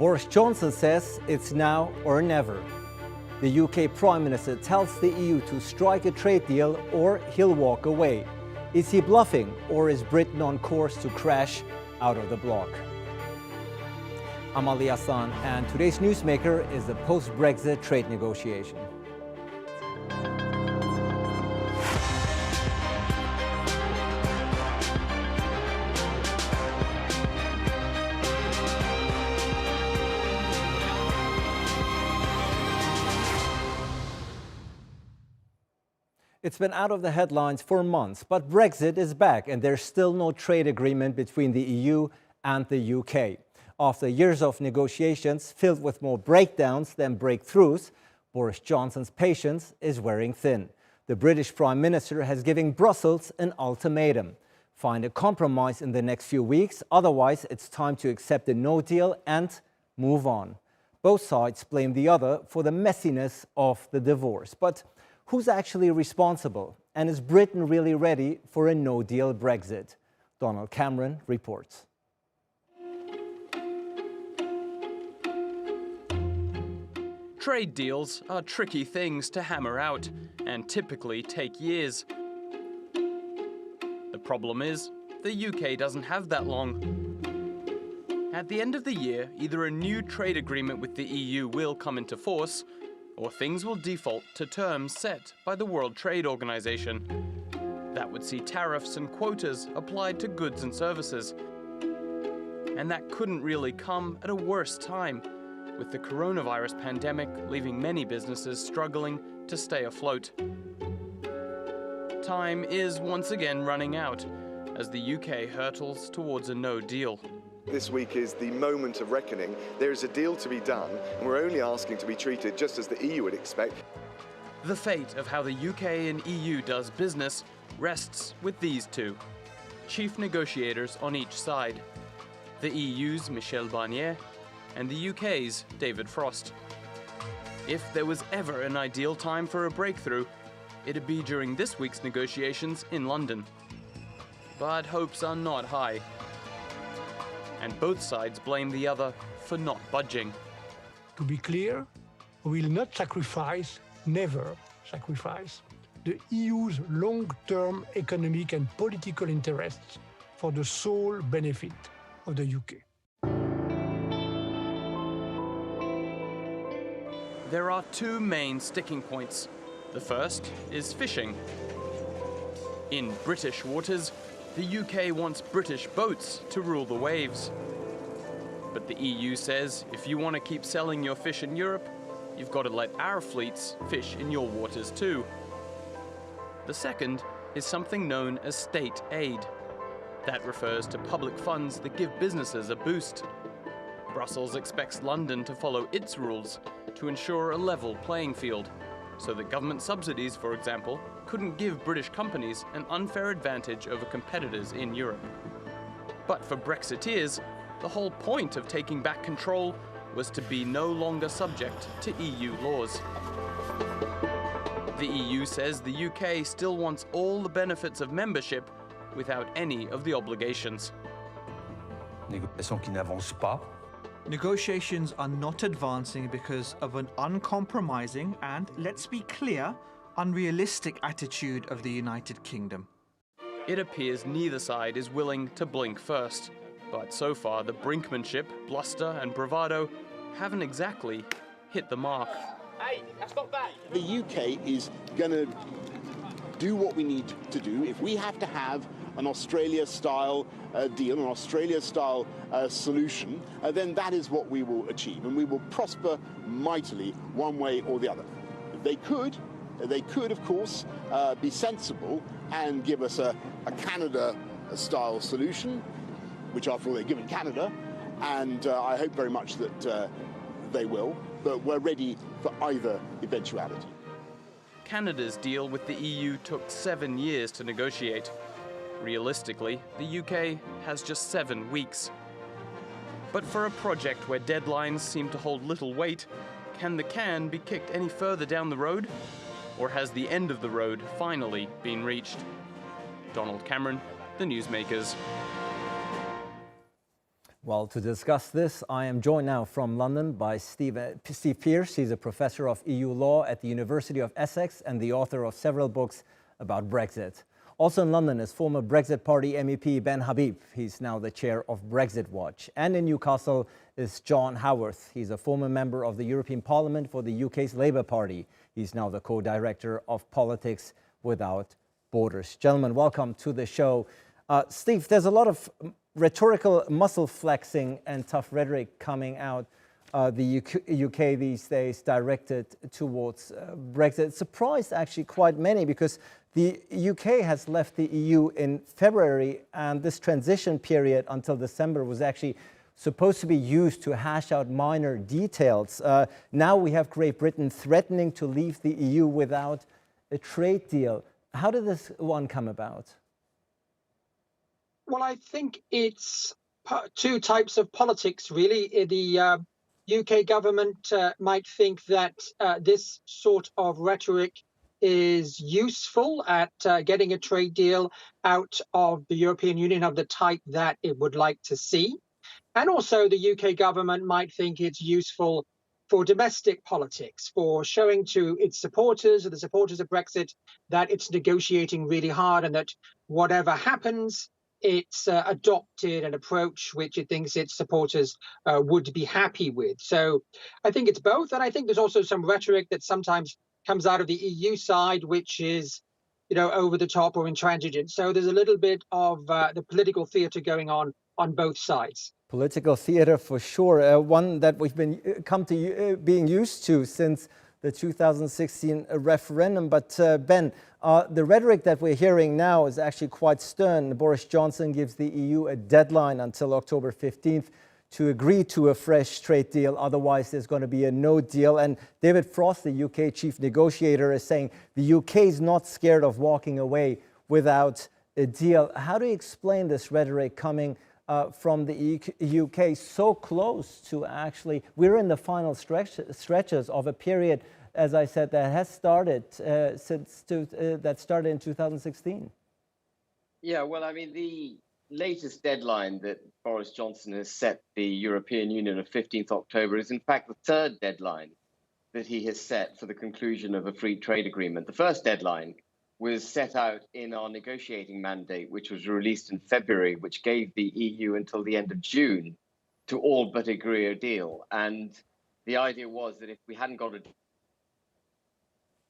Boris Johnson says it's now or never. The UK Prime Minister tells the EU to strike a trade deal or he'll walk away. Is he bluffing or is Britain on course to crash out of the bloc? I'm Ali Hassan, and today's newsmaker is the post-Brexit trade negotiation. It's been out of the headlines for months, but Brexit is back and there's still no trade agreement between the EU and the UK. After years of negotiations filled with more breakdowns than breakthroughs, Boris Johnson's patience is wearing thin. The British Prime Minister has given Brussels an ultimatum. Find a compromise in the next few weeks, otherwise it's time to accept a no deal and move on. Both sides blame the other for the messiness of the divorce. But who's actually responsible? And is Britain really ready for a no-deal Brexit? Donald Cameron reports. Trade deals are tricky things to hammer out and typically take years. The problem is, the UK doesn't have that long. At the end of the year, either a new trade agreement with the EU will come into force, or things will default to terms set by the World Trade Organization. That would see tariffs and quotas applied to goods and services. And that couldn't really come at a worse time, with the coronavirus pandemic leaving many businesses struggling to stay afloat. Time is once again running out as the UK hurtles towards a no deal. This week is the moment of reckoning. There is a deal to be done, and we're only asking to be treated just as the EU would expect. The fate of how the UK and EU does business rests with these two, chief negotiators on each side. The EU's Michel Barnier and the UK's David Frost. If there was ever an ideal time for a breakthrough, it'd be during this week's negotiations in London. But hopes are not high. And both sides blame the other for not budging. To be clear, we will not sacrifice, never sacrifice, the EU's long-term economic and political interests for the sole benefit of the UK. There are two main sticking points. The first is fishing. In British waters, the UK wants British boats to rule the waves. But the EU says if you want to keep selling your fish in Europe, you've got to let our fleets fish in your waters too. The second is something known as state aid. That refers to public funds that give businesses a boost. Brussels expects London to follow its rules to ensure a level playing field, so that government subsidies, for example, couldn't give British companies an unfair advantage over competitors in Europe. But for Brexiteers, the whole point of taking back control was to be no longer subject to EU laws. The EU says the UK still wants all the benefits of membership without any of the obligations. Negotiations are not advancing because of an uncompromising and, let's be clear, unrealistic attitude of the United Kingdom. It appears neither side is willing to blink first, but so far the brinkmanship, bluster and bravado haven't exactly hit the mark. Hey, that's not bad. The UK is going to do what we need to do. If we have to have an Australia-style deal, an Australia-style solution, then that is what we will achieve, and we will prosper mightily one way or the other. They could, of course, be sensible and give us a Canada-style solution, which, after all, they've given Canada, and I hope very much that they will, but we're ready for either eventuality. Canada's deal with the EU took 7 years to negotiate. Realistically, the UK has just 7 weeks. But for a project where deadlines seem to hold little weight, can the can be kicked any further down the road? Or has the end of the road finally been reached? Donald Cameron, The Newsmakers. Well, to discuss this, I am joined now from London by Steve Pearce. He's a professor of EU law at the University of Essex and the author of several books about Brexit. Also in London is former Brexit Party MEP Ben Habib. He's now the chair of Brexit Watch. And in Newcastle is John Howarth. He's a former member of the European Parliament for the UK's Labour Party. He's now the co-director of Politics Without Borders. Gentlemen, welcome to the show. Steve, there's a lot of rhetorical muscle flexing and tough rhetoric coming out the UK these days directed towards Brexit. It surprised actually quite many because the UK has left the EU in February, and this transition period until December was actually supposed to be used to hash out minor details. Now we have Great Britain threatening to leave the EU without a trade deal. How did this one come about? Well, I think it's two types of politics, really. The UK government might think that this sort of rhetoric is useful at getting a trade deal out of the European Union of the type that it would like to see. And also the UK government might think it's useful for domestic politics, for showing to its supporters or the supporters of Brexit that it's negotiating really hard and that whatever happens, it's adopted an approach which it thinks its supporters would be happy with. So I think it's both. And I think there's also some rhetoric that sometimes comes out of the EU side, which is, over the top or intransigent. So there's a little bit of the political theatre going on both sides. Political theatre for sure, one that we've been being used to since the 2016 referendum. But Ben, the rhetoric that we're hearing now is actually quite stern. Boris Johnson gives the EU a deadline until October 15th to agree to a fresh trade deal. Otherwise, there's going to be a no deal. And David Frost, the UK chief negotiator, is saying the UK is not scared of walking away without a deal. How do you explain this rhetoric coming from the UK so close to actually, we're in the final stretches of a period, as I said, that has started that started in 2016? Yeah, well, I mean, the latest deadline that Boris Johnson has set the European Union of 15th October is in fact the third deadline that he has set for the conclusion of a free trade agreement. The first deadline was set out in our negotiating mandate, which was released in February, which gave the EU until the end of June to all but agree a deal. And the idea was that if we hadn't got a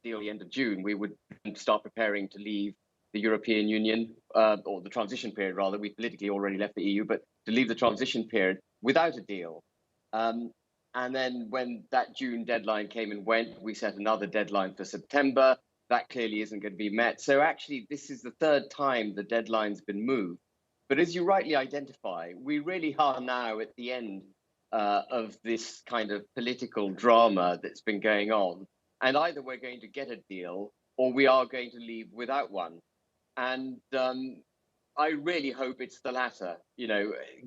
deal at the end of June, we would start preparing to leave the European Union, or the transition period rather. We politically already left the EU, but to leave the transition period without a deal. And then when that June deadline came and went, we set another deadline for September. That clearly isn't going to be met. So actually, this is the third time the deadline's been moved. But as you rightly identify, we really are now at the end of this kind of political drama that's been going on. And either we're going to get a deal or we are going to leave without one. And I really hope it's the latter.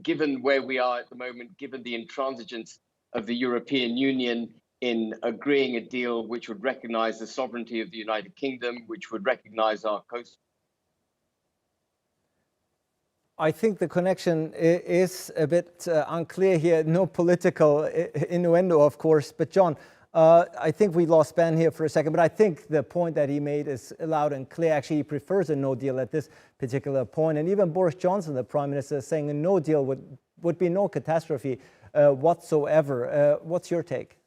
Given where we are at the moment, given the intransigence of the European Union in agreeing a deal which would recognize the sovereignty of the United Kingdom, which would recognize our coast. I think the connection is a bit unclear here. No political innuendo, of course. But John, I think we lost Ben here for a second, but I think the point that he made is loud and clear. Actually, he prefers a no deal at this particular point. And even Boris Johnson, the Prime Minister, is saying a no deal would be no catastrophe whatsoever. What's your take?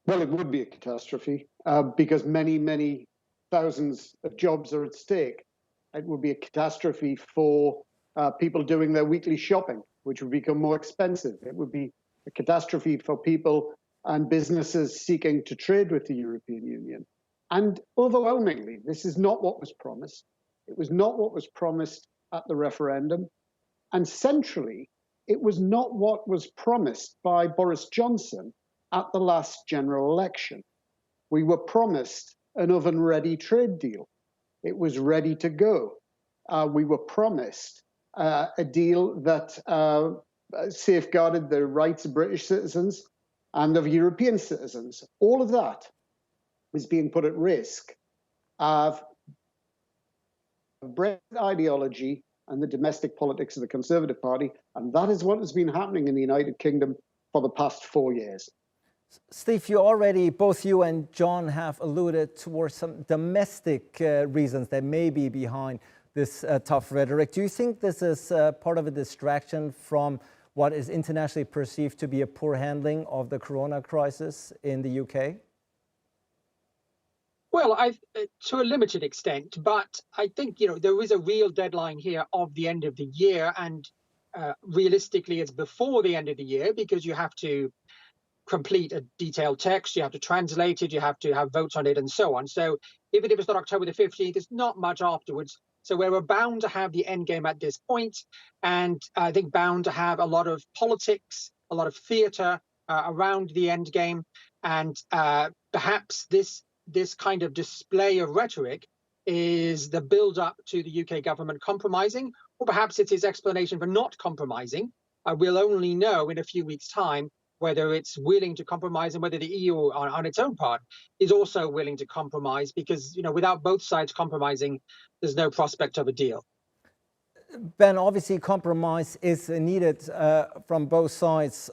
Well, it would be a catastrophe because many, many thousands of jobs are at stake. It would be a catastrophe for people doing their weekly shopping, which would become more expensive. It would be a catastrophe for people and businesses seeking to trade with the European Union. And overwhelmingly, this is not what was promised. It was not what was promised at the referendum. And centrally, it was not what was promised by Boris Johnson at the last general election. We were promised an oven-ready trade deal. It was ready to go. We were promised a deal that safeguarded the rights of British citizens and of European citizens. All of that is being put at risk of Brexit ideology and the domestic politics of the Conservative Party. And that is what has been happening in the United Kingdom for the past 4 years. Steve, you already, both you and John have alluded towards some domestic reasons that may be behind this tough rhetoric. Do you think this is part of a distraction from what is internationally perceived to be a poor handling of the corona crisis in the UK? Well, to a limited extent, but I think, there is a real deadline here of the end of the year, and realistically it's before the end of the year, because you have to complete a detailed text, you have to translate it, you have to have votes on it, and so on. So even if it's not October the 15th, there's not much afterwards. So we're bound to have the end game at this point, and I think bound to have a lot of politics, a lot of theatre around the end game, and perhaps this kind of display of rhetoric is the build-up to the UK government compromising, or perhaps it's his explanation for not compromising. We'll only know in a few weeks' time whether it's willing to compromise and whether the EU on its own part is also willing to compromise, because, without both sides compromising, there's no prospect of a deal. Ben, obviously compromise is needed from both sides.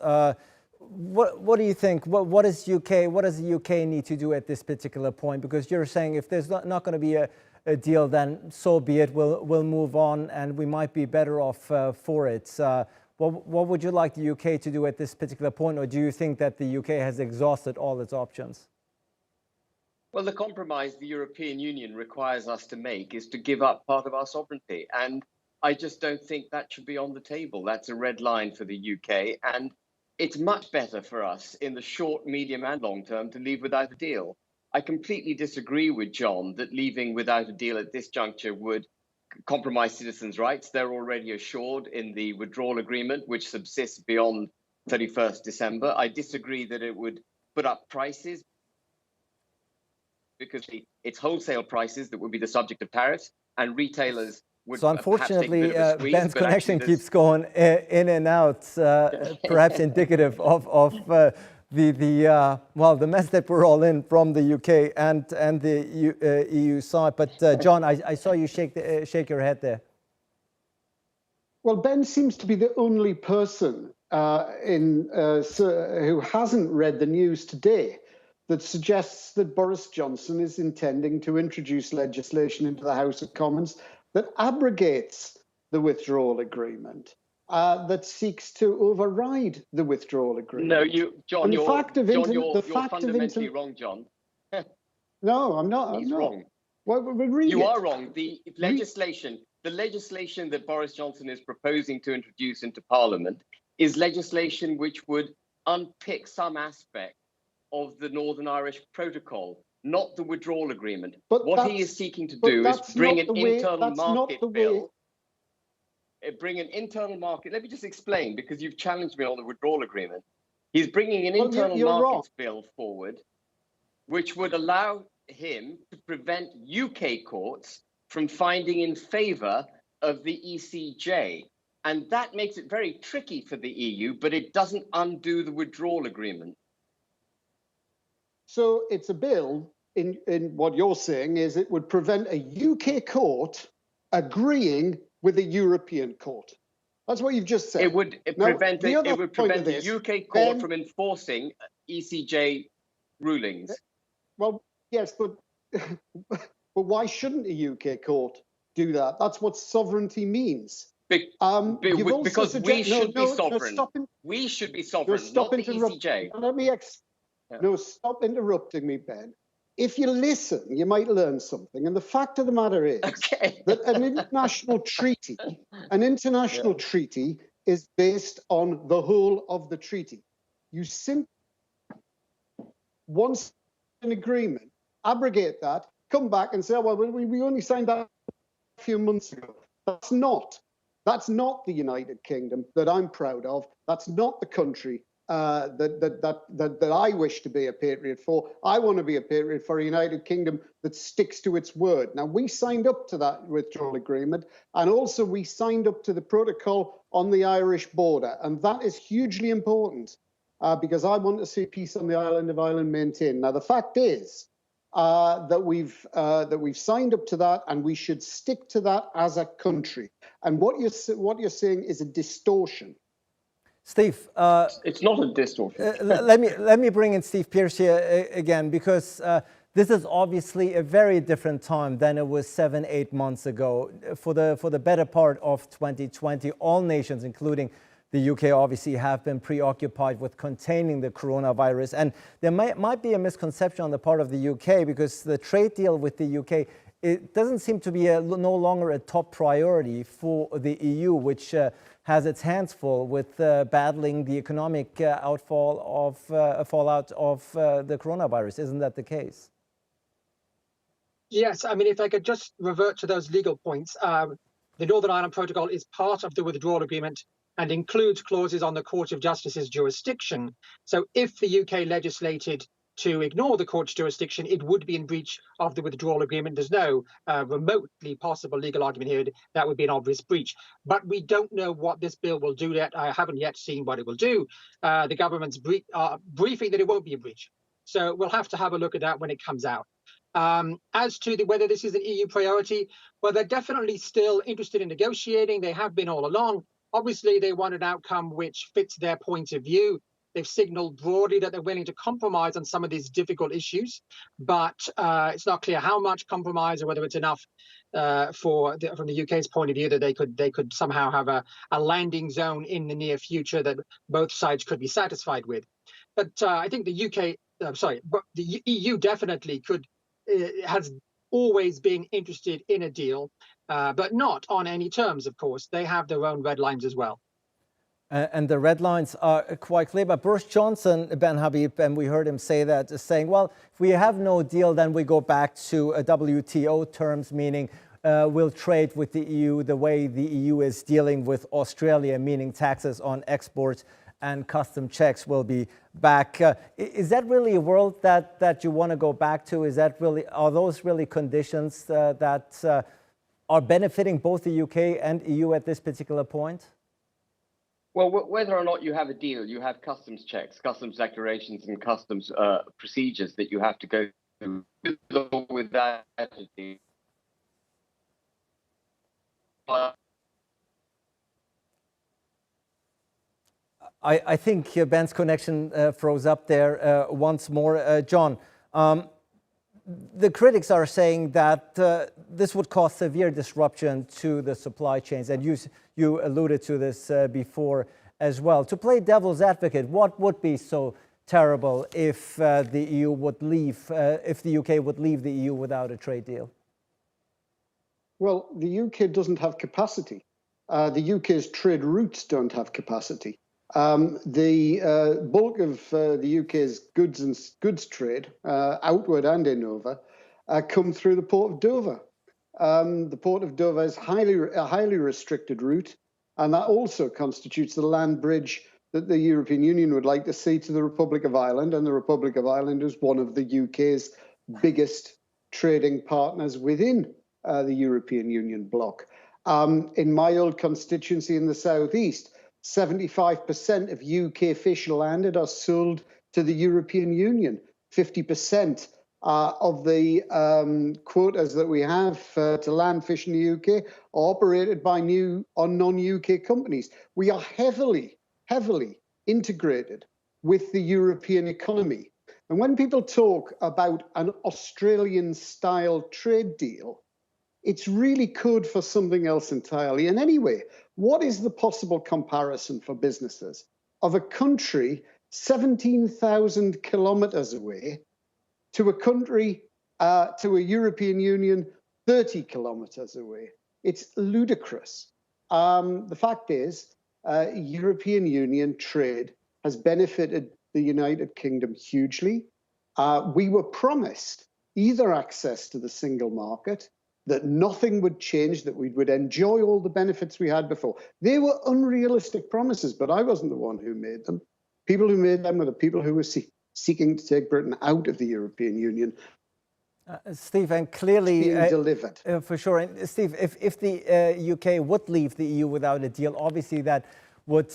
What do you think? What does the UK need to do at this particular point? Because you're saying if there's not going to be a deal, then so be it. We'll move on, and we might be better off for it. What would you like the UK to do at this particular point, or do you think that the UK has exhausted all its options? Well, the compromise the European Union requires us to make is to give up part of our sovereignty. And I just don't think that should be on the table. That's a red line for the UK. And it's much better for us in the short, medium and long term to leave without a deal. I completely disagree with John that leaving without a deal at this juncture would compromise citizens' rights. They're already assured in the withdrawal agreement, which subsists beyond 31st December. I disagree that it would put up prices, because it's wholesale prices that would be the subject of tariffs, and retailers would. So unfortunately, Ben's connection keeps going in and out, perhaps indicative of the mess that we're all in from the UK and the EU side. But John, I saw you shake your head there. Well, Ben seems to be the only person who hasn't read the news today that suggests that Boris Johnson is intending to introduce legislation into the House of Commons that abrogates the withdrawal agreement, that seeks to override the withdrawal agreement. No, John, you're fundamentally wrong, John. No, I'm not. He's wrong. You are wrong. The legislation that Boris Johnson is proposing to introduce into Parliament is legislation which would unpick some aspect of the Northern Irish Protocol, not the withdrawal agreement. But what he is seeking to do is bring an internal market bill. Bring an internal market. Let me just explain, because you've challenged me on the withdrawal agreement. He's bringing an internal markets bill forward, which would allow him to prevent UK courts from finding in favour of the ECJ. And that makes it very tricky for the EU, but it doesn't undo the withdrawal agreement. So it's a bill, in what you're saying is it would prevent a UK court agreeing with a European court. That's what you've just said. It would prevent the UK court from enforcing ECJ rulings. Well, yes, but why shouldn't a UK court do that? That's what sovereignty means. Because we should be sovereign. We should be sovereign, not the ECJ. Let me No, stop interrupting me, Ben. If you listen, you might learn something. And the fact of the matter is that an international treaty is based on the whole of the treaty. You simply, once an agreement, abrogate that, come back and say, well, we only signed that a few months ago. That's not the United Kingdom that I'm proud of. That's not the country that I wish to be a patriot for. I want to be a patriot for a United Kingdom that sticks to its word. Now, we signed up to that withdrawal agreement, and also we signed up to the protocol on the Irish border, and that is hugely important because I want to see peace on the island of Ireland maintained. Now, the fact is that we've signed up to that, and we should stick to that as a country. And what you're saying is a distortion. Steve, it's not a distortion. let me bring in Steve Pearce here again, because this is obviously a very different time than it was 7-8 months ago. For the better part of 2020, all nations, including the UK, obviously have been preoccupied with containing the coronavirus. And there might be a misconception on the part of the UK, because the trade deal with the UK, it doesn't seem to be no longer a top priority for the EU, which has its hands full with battling the economic fallout of the coronavirus. Isn't that the case? Yes, I mean, if I could just revert to those legal points, the Northern Ireland Protocol is part of the withdrawal agreement and includes clauses on the Court of Justice's jurisdiction. So if the UK legislated to ignore the court's jurisdiction, it would be in breach of the withdrawal agreement. There's no remotely possible legal argument here that would be an obvious breach. But we don't know what this bill will do yet. I haven't yet seen what it will do. The government's briefing that it won't be a breach. So we'll have to have a look at that when it comes out. As to whether this is an EU priority, well, they're definitely still interested in negotiating. They have been all along. Obviously, they want an outcome which fits their point of view. They've signaled broadly that they're willing to compromise on some of these difficult issues, but it's not clear how much compromise or whether it's enough from the UK's point of view that they could somehow have a landing zone in the near future that both sides could be satisfied with. But I think the EU definitely has always been interested in a deal, but not on any terms, of course. They have their own red lines as well. And the red lines are quite clear. But Boris Johnson, Ben Habib, and we heard him say that, saying, well, if we have no deal, then we go back to WTO terms, meaning we'll trade with the EU the way the EU is dealing with Australia, meaning taxes on exports and custom checks will be back. Is that really a world that you want to go back to? Are those really conditions that are benefiting both the UK and EU at this particular point? Well, whether or not you have a deal, you have customs checks, customs declarations, and customs procedures that you have to go through. With that attitude, I think Ben's connection froze up there once more. John, the critics are saying that this would cause severe disruption to the supply chains, and you alluded to this before as well. To play devil's advocate, what would be so terrible if the EU would leave, if the UK would leave the EU without a trade deal? Well, the UK doesn't have capacity. The UK's trade routes don't have capacity. The bulk of the UK's goods trade, outward and in over, come through the Port of Dover. The Port of Dover is a highly restricted route, and that also constitutes the land bridge that the European Union would like to see to the Republic of Ireland, and the Republic of Ireland is one of the UK's biggest trading partners within the European Union bloc. In my old constituency in the southeast, 75% of UK fish landed are sold to the European Union. 50% of the quotas that we have to land fish in the UK are operated by new or non-UK companies. We are heavily integrated with the European economy. And when people talk about an Australian-style trade deal, it's really code for something else entirely. And anyway, what is the possible comparison for businesses of a country 17,000 kilometers away to a country, to a European Union 30 kilometers away? It's ludicrous. The fact is, European Union trade has benefited the United Kingdom hugely. We were promised either access to the single market, that nothing would change, that we would enjoy all the benefits we had before. They were unrealistic promises, but I wasn't the one who made them. People who made them were the people who were seeking to take Britain out of the European Union. Steve, and clearly delivered. For sure. And Steve, if the UK would leave the EU without a deal, obviously that would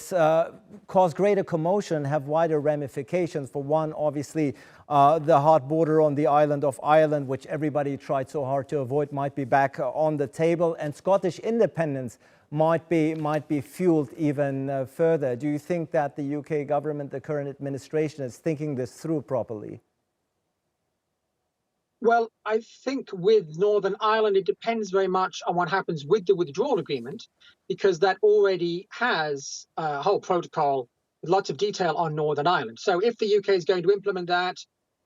cause greater commotion, have wider ramifications. For one, obviously, the hard border on the island of Ireland, which everybody tried so hard to avoid, might be back on the table, and Scottish independence might be fueled even further. Do you think that the UK government, the current administration, is thinking this through properly? Well, I think with Northern Ireland, it depends very much on what happens with the withdrawal agreement, because that already has a whole protocol with lots of detail on Northern Ireland. So if the UK is going to implement that,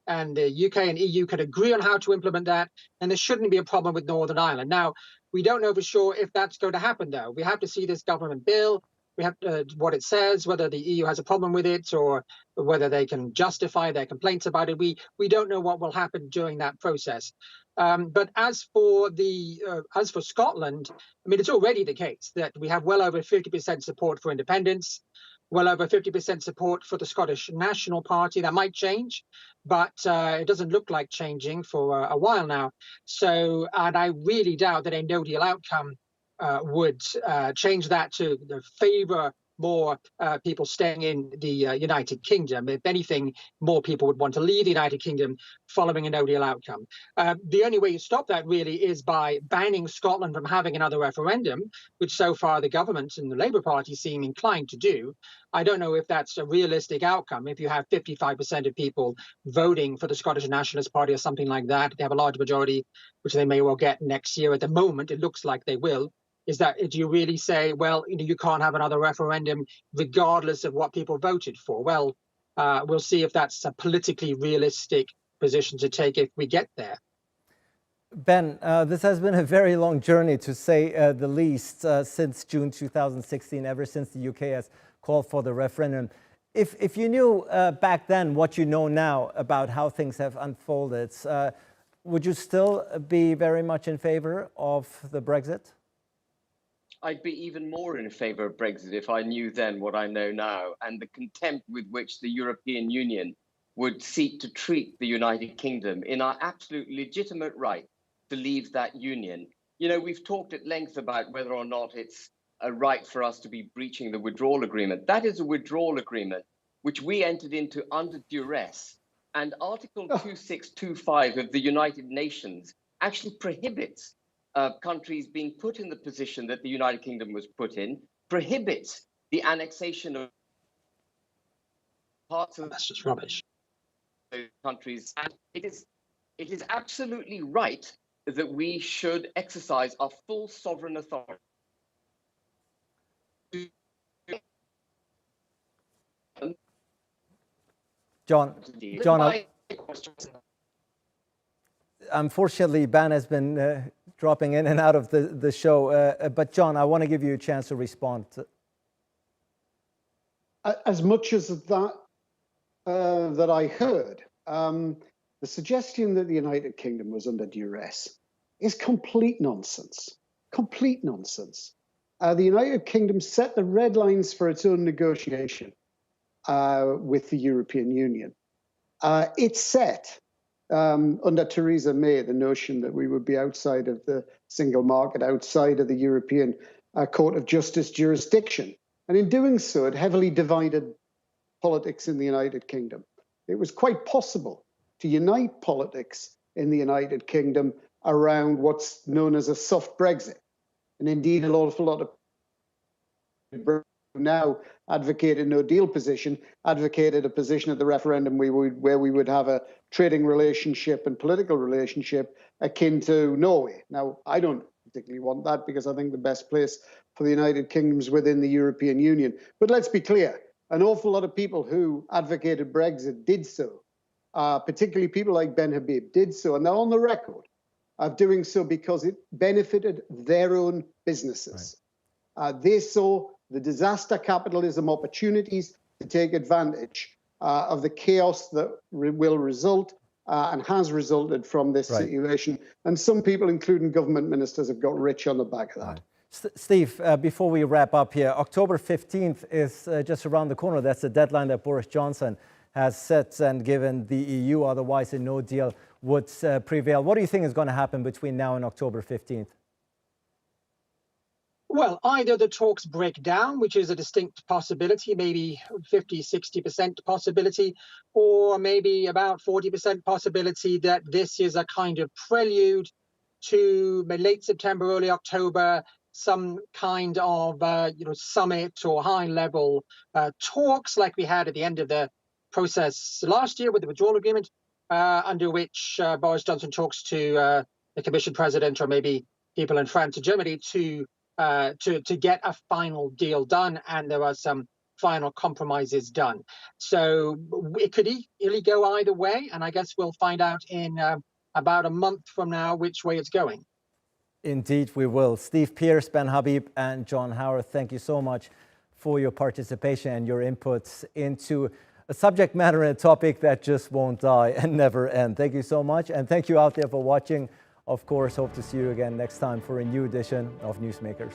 and the UK and EU can agree on how to implement that, then there shouldn't be a problem with Northern Ireland. Now, we don't know for sure if that's going to happen, though. We have to see this government bill. We have what it says, whether the EU has a problem with it or whether they can justify their complaints about it. We don't know what will happen during that process. But as for Scotland, I mean, it's already the case that we have well over 50% support for independence, well over 50% support for the Scottish National Party. That might change, but it doesn't look like changing for a while now. So, and I really doubt that a no-deal outcome would change that to favour more people staying in the United Kingdom. If anything, more people would want to leave the United Kingdom following a no-deal outcome. The only way you stop that really is by banning Scotland from having another referendum, which so far the government and the Labour Party seem inclined to do. I don't know if that's a realistic outcome. If you have 55% of people voting for the Scottish Nationalist Party or something like that, they have a large majority, which they may well get next year. At the moment, it looks like they will. Is that, do you really say, well, you can't have another referendum regardless of what people voted for? Well, we'll see if that's a politically realistic position to take if we get there. Ben, this has been a very long journey, to say the least, since June 2016, ever since the UK has called for the referendum. If you knew back then what you know now about how things have unfolded, would you still be very much in favor of the Brexit? I'd be even more in favour of Brexit if I knew then what I know now, and the contempt with which the European Union would seek to treat the United Kingdom in our absolute legitimate right to leave that union. You know, we've talked at length about whether or not it's a right for us to be breaching the withdrawal agreement. That is a withdrawal agreement which we entered into under duress. And Article 2625 of the United Nations actually prohibits countries being put in the position that the United Kingdom was put in, prohibits the annexation of parts of that's just rubbish. Those countries. And it is absolutely right that we should exercise our full sovereign authority. John, unfortunately, Ben has been dropping in and out of the show. But John, I want to give you a chance to respond. As much as that I heard, the suggestion that the United Kingdom was under duress is complete nonsense. Complete nonsense. The United Kingdom set the red lines for its own negotiation with the European Union. It set, under Theresa May, the notion that we would be outside of the single market, outside of the European Court of Justice jurisdiction. And in doing so, it heavily divided politics in the United Kingdom. It was quite possible to unite politics in the United Kingdom around what's known as a soft Brexit. And indeed, an awful lot of people now advocate a no-deal position, advocated a position at the referendum where we would have a trading relationship and political relationship akin to Norway. Now, I don't particularly want that because I think the best place for the United Kingdom is within the European Union. But let's be clear, an awful lot of people who advocated Brexit did so, particularly people like Ben Habib did so, and they're on the record of doing so because it benefited their own businesses. Right. They saw the disaster capitalism opportunities to take advantage of the chaos that will result and has resulted from this situation. And some people, including government ministers, have got rich on the back of that. Right. Steve, before we wrap up here, October 15th is just around the corner. That's the deadline that Boris Johnson has set and given the EU, otherwise a no deal would prevail. What do you think is going to happen between now and October 15th? Well, either the talks break down, which is a distinct possibility, maybe 50, 60% possibility, or maybe about 40% possibility that this is a kind of prelude to late September, early October, some kind of summit or high-level talks like we had at the end of the process last year with the withdrawal agreement, under which Boris Johnson talks to the Commission President or maybe people in France or Germany to get a final deal done, and there are some final compromises done. So it could easily go either way, and I guess we'll find out in about a month from now which way it's going. Indeed, we will. Steve Pearce, Ben Habib, and John Howarth, thank you so much for your participation and your inputs into a subject matter and a topic that just won't die and never end. Thank you so much, and thank you out there for watching. Of course, hope to see you again next time for a new edition of Newsmakers.